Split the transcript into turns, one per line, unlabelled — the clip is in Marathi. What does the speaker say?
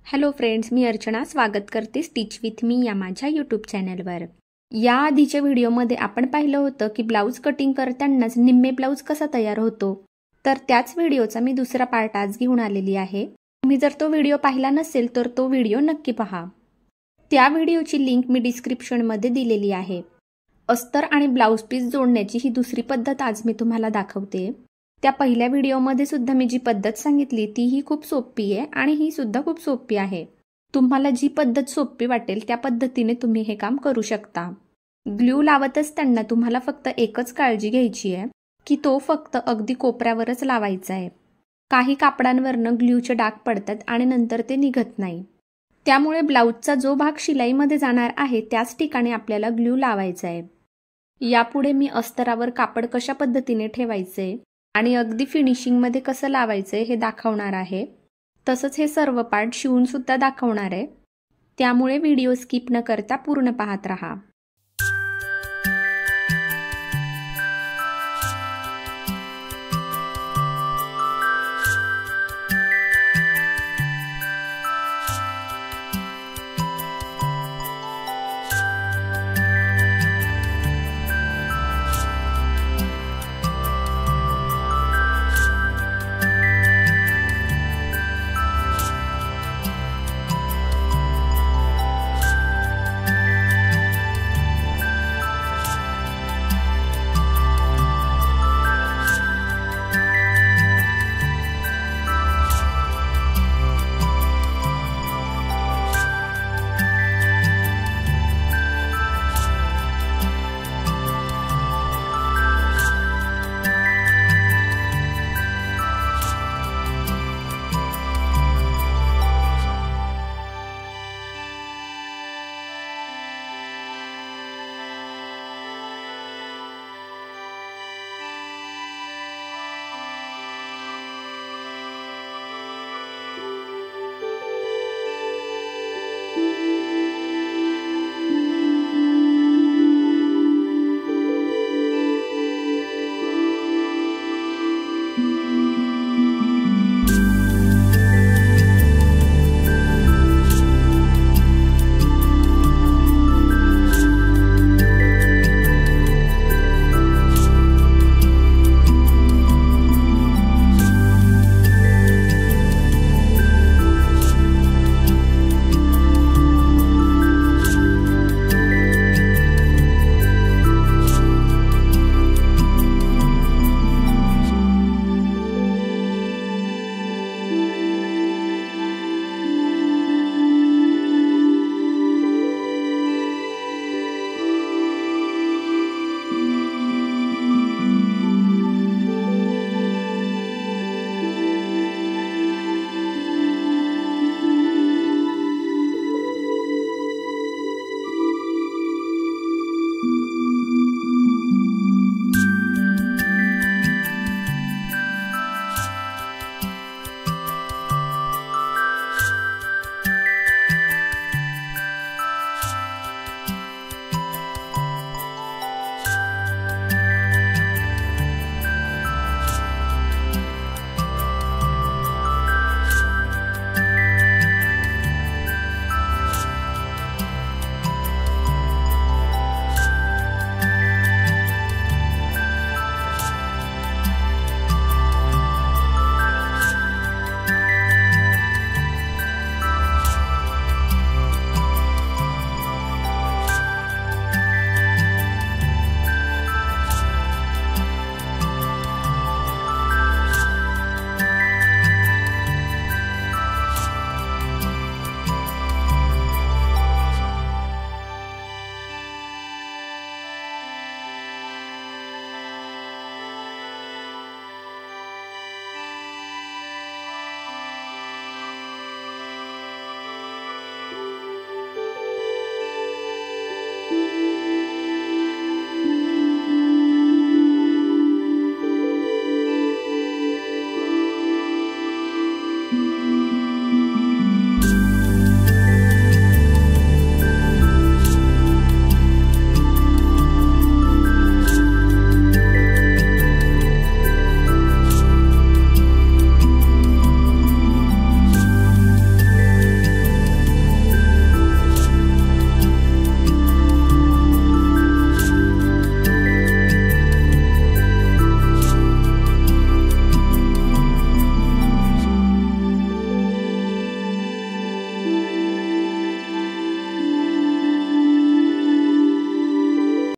हॅलो फ्रेंड्स, मी अर्चना स्वागत करते स्टिच विथ मी या माझ्या यूट्यूब चॅनलवर। या आधीच्या व्हिडिओमध्ये आपण पाहिलं होतं की ब्लाऊज कटिंग करतानाच निम्मे ब्लाऊज कसा तयार होतो, तर त्याच व्हिडिओचा मी दुसरा पार्ट आज घेऊन आलेली आहे। तुम्ही जर तो व्हिडिओ पाहिला नसेल तर तो व्हिडिओ नक्की पहा। त्या व्हिडिओची लिंक मी डिस्क्रिप्शनमध्ये दिलेली आहे। अस्तर आणि ब्लाऊज पीस जोडण्याची ही दुसरी पद्धत आज मी तुम्हाला दाखवते। त्या पहिल्या व्हिडिओमध्ये सुद्धा मी जी पद्धत सांगितली ती ही खूप सोपी आहे आणि ही सुद्धा खूप सोपी आहे। तुम्हाला जी पद्धत सोपी वाटेल त्या पद्धतीने तुम्ही हे काम करू शकता। ग्लू लावत असताना तुम्हाला फक्त एकच काळजी घ्यायची आहे की तो फक्त अगदी कोपऱ्यावरच लावायचा आहे। काही कापडांवरनं ग्लूचे डाग पडतात आणि नंतर ते निघत नाही। त्यामुळे ब्लाऊजचा जो भाग शिलाईमध्ये जाणार आहे त्याच ठिकाणी आपल्याला ग्लू लावायचा आहे। यापुढे मी अस्तरावर कापड कशा पद्धतीने ठेवायचे आणि अगदी फिनिशिंग मध्ये कसं लावायचे हे दाखवणार आहे। तसंच हे सर्व पार्ट शिवून सुद्धा दाखवणार आहे। त्यामुळे व्हिडिओ स्किप न करता पूर्ण पाहत रहा।